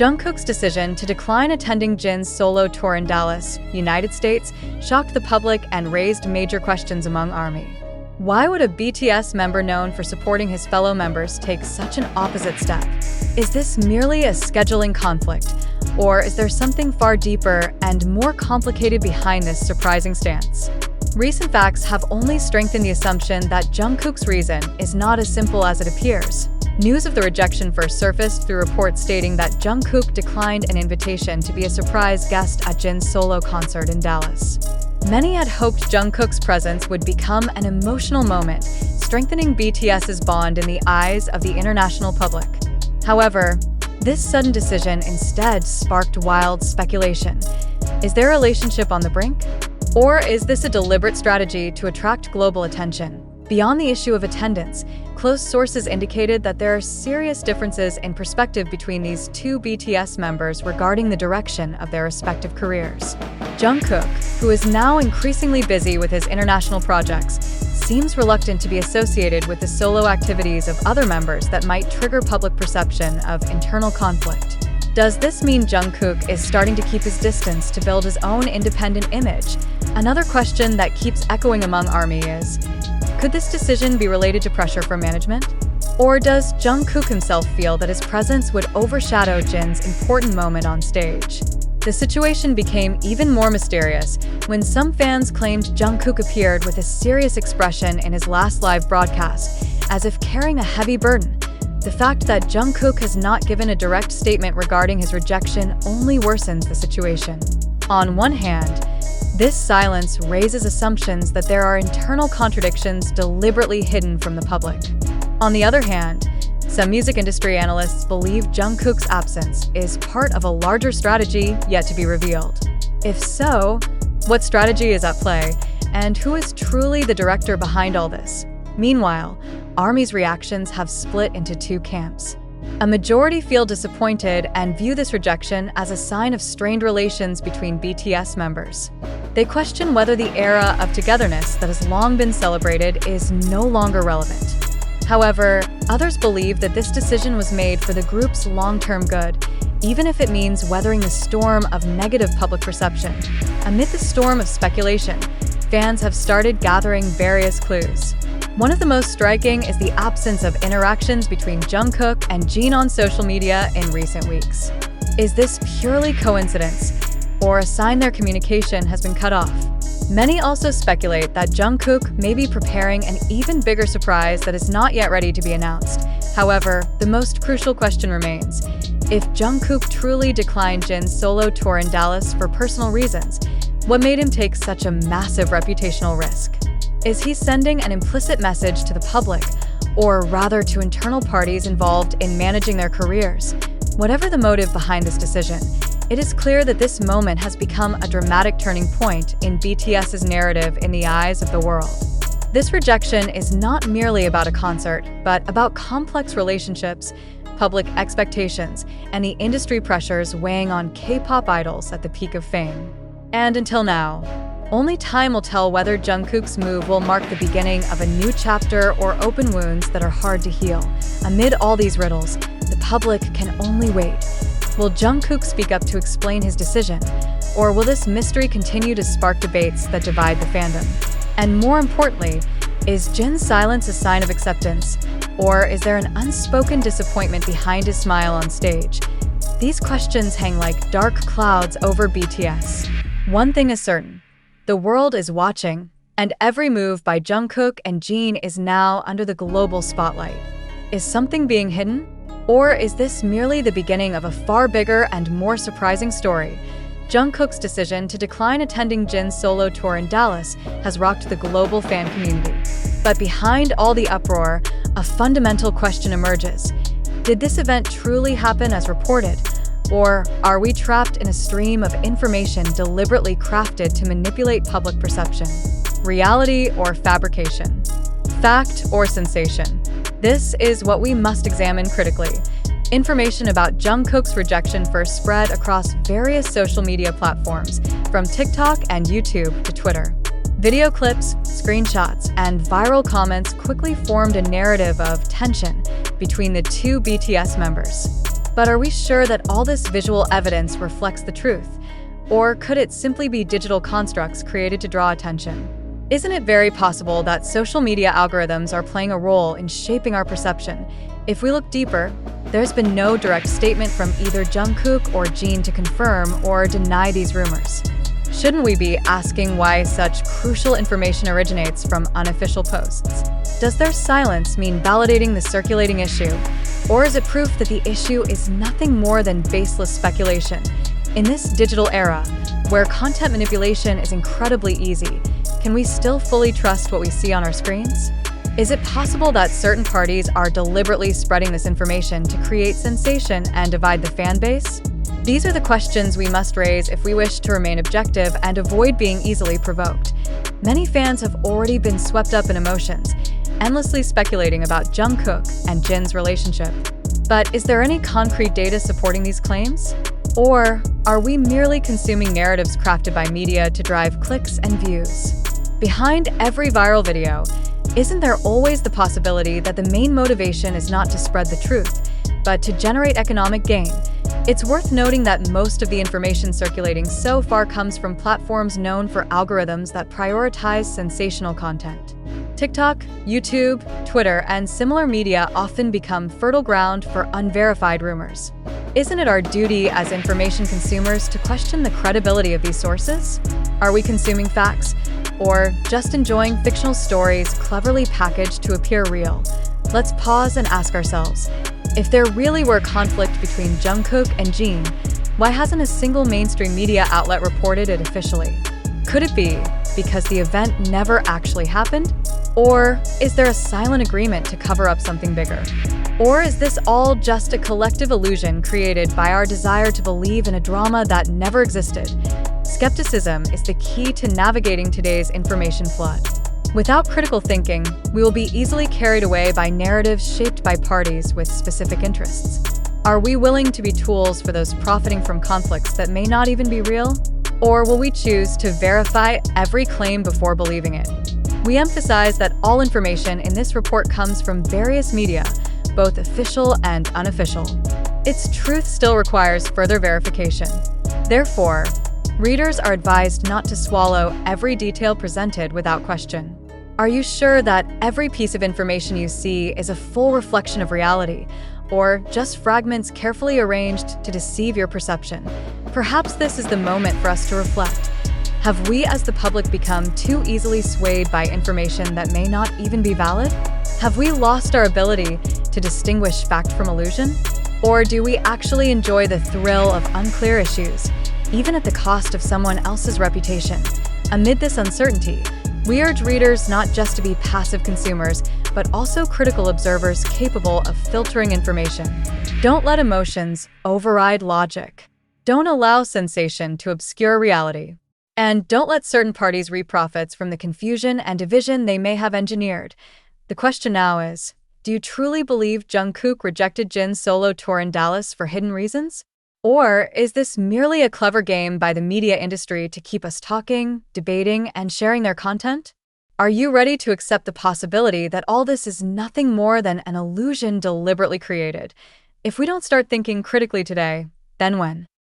Jungkook's decision to decline attending Jin's solo tour in Dallas, United States, shocked the public and raised major questions among ARMY. Why would a BTS member known for supporting his fellow members take such an opposite step? Is this merely a scheduling conflict, or is there something far deeper and more complicated behind this surprising stance? Recent facts have only strengthened the assumption that Jungkook's reason is not as simple as it appears. News of the rejection first surfaced through reports stating that Jungkook declined an invitation to be a surprise guest at Jin's solo concert in Dallas. Many had hoped Jungkook's presence would become an emotional moment, strengthening BTS's bond in the eyes of the international public. However, this sudden decision instead sparked wild speculation. Is their relationship on the brink? Or is this a deliberate strategy to attract global attention? Beyond the issue of attendance, close sources indicated that there are serious differences in perspective between these two BTS members regarding the direction of their respective careers. Jungkook, who is now increasingly busy with his international projects, seems reluctant to be associated with the solo activities of other members that might trigger public perception of internal conflict. Does this mean Jungkook is starting to keep his distance to build his own independent image? Another question that keeps echoing among ARMY is, could this decision be related to pressure from management? Or does Jungkook himself feel that his presence would overshadow Jin's important moment on stage? The situation became even more mysterious when some fans claimed Jungkook appeared with a serious expression in his last live broadcast, as if carrying a heavy burden. The fact that Jungkook has not given a direct statement regarding his rejection only worsens the situation. On one hand, this silence raises assumptions that there are internal contradictions deliberately hidden from the public. On the other hand, some music industry analysts believe Jungkook's absence is part of a larger strategy yet to be revealed. If so, what strategy is at play, and who is truly the director behind all this? Meanwhile, ARMY's reactions have split into two camps. A majority feel disappointed and view this rejection as a sign of strained relations between BTS members. They question whether the era of togetherness that has long been celebrated is no longer relevant. However, others believe that this decision was made for the group's long-term good, even if it means weathering the storm of negative public perception. Amid the storm of speculation, fans have started gathering various clues. One of the most striking is the absence of interactions between Jungkook and Jin on social media in recent weeks. Is this purely coincidence, or a sign their communication has been cut off? Many also speculate that Jungkook may be preparing an even bigger surprise that is not yet ready to be announced. However, the most crucial question remains. If Jungkook truly declined Jin's solo tour in Dallas for personal reasons, what made him take such a massive reputational risk? Is he sending an implicit message to the public, or rather to internal parties involved in managing their careers? Whatever the motive behind this decision, it is clear that this moment has become a dramatic turning point in BTS's narrative in the eyes of the world. This rejection is not merely about a concert, but about complex relationships, public expectations, and the industry pressures weighing on K-pop idols at the peak of fame. And until now, only time will tell whether Jungkook's move will mark the beginning of a new chapter or open wounds that are hard to heal. Amid all these riddles, the public can only wait. Will Jungkook speak up to explain his decision, or will this mystery continue to spark debates that divide the fandom? And more importantly, is Jin's silence a sign of acceptance, or is there an unspoken disappointment behind his smile on stage? These questions hang like dark clouds over BTS. One thing is certain. The world is watching, and every move by Jungkook and Jin is now under the global spotlight. Is something being hidden? Or is this merely the beginning of a far bigger and more surprising story? Jungkook's decision to decline attending Jin's solo tour in Dallas has rocked the global fan community. But behind all the uproar, a fundamental question emerges. Did this event truly happen as reported? Or are we trapped in a stream of information deliberately crafted to manipulate public perception? Reality or fabrication? Fact or sensation? This is what we must examine critically. Information about Jungkook's rejection first spread across various social media platforms, from TikTok and YouTube to Twitter. Video clips, screenshots, and viral comments quickly formed a narrative of tension between the two BTS members. But are we sure that all this visual evidence reflects the truth? Or could it simply be digital constructs created to draw attention? Isn't it very possible that social media algorithms are playing a role in shaping our perception? If we look deeper, there's been no direct statement from either Jungkook or Jin to confirm or deny these rumors. Shouldn't we be asking why such crucial information originates from unofficial posts? Does their silence mean validating the circulating issue? Or is it proof that the issue is nothing more than baseless speculation? In this digital era, where content manipulation is incredibly easy, can we still fully trust what we see on our screens? Is it possible that certain parties are deliberately spreading this information to create sensation and divide the fan base? These are the questions we must raise if we wish to remain objective and avoid being easily provoked. Many fans have already been swept up in emotions, endlessly speculating about Jungkook and Jin's relationship. But is there any concrete data supporting these claims? Or are we merely consuming narratives crafted by media to drive clicks and views? Behind every viral video, isn't there always the possibility that the main motivation is not to spread the truth, but to generate economic gain? It's worth noting that most of the information circulating so far comes from platforms known for algorithms that prioritize sensational content. TikTok, YouTube, Twitter, and similar media often become fertile ground for unverified rumors. Isn't it our duty as information consumers to question the credibility of these sources? Are we consuming facts, or just enjoying fictional stories cleverly packaged to appear real? Let's pause and ask ourselves, if there really were conflict between Jungkook and Jin, why hasn't a single mainstream media outlet reported it officially? Could it be because the event never actually happened? Or is there a silent agreement to cover up something bigger? Or is this all just a collective illusion created by our desire to believe in a drama that never existed? Skepticism is the key to navigating today's information flood. Without critical thinking, we will be easily carried away by narratives shaped by parties with specific interests. Are we willing to be tools for those profiting from conflicts that may not even be real? Or will we choose to verify every claim before believing it? We emphasize that all information in this report comes from various media, both official and unofficial. Its truth still requires further verification. Therefore, readers are advised not to swallow every detail presented without question. Are you sure that every piece of information you see is a full reflection of reality, or just fragments carefully arranged to deceive your perception? Perhaps this is the moment for us to reflect. Have we as the public become too easily swayed by information that may not even be valid? Have we lost our ability to distinguish fact from illusion? Or do we actually enjoy the thrill of unclear issues, even at the cost of someone else's reputation? Amid this uncertainty, we urge readers not just to be passive consumers, but also critical observers capable of filtering information. Don't let emotions override logic. Don't allow sensation to obscure reality. And don't let certain parties reap profits from the confusion and division they may have engineered. The question now is, do you truly believe Jungkook rejected Jin's solo tour in Dallas for hidden reasons? Or is this merely a clever game by the media industry to keep us talking, debating, and sharing their content? Are you ready to accept the possibility that all this is nothing more than an illusion deliberately created? If we don't start thinking critically today, then when?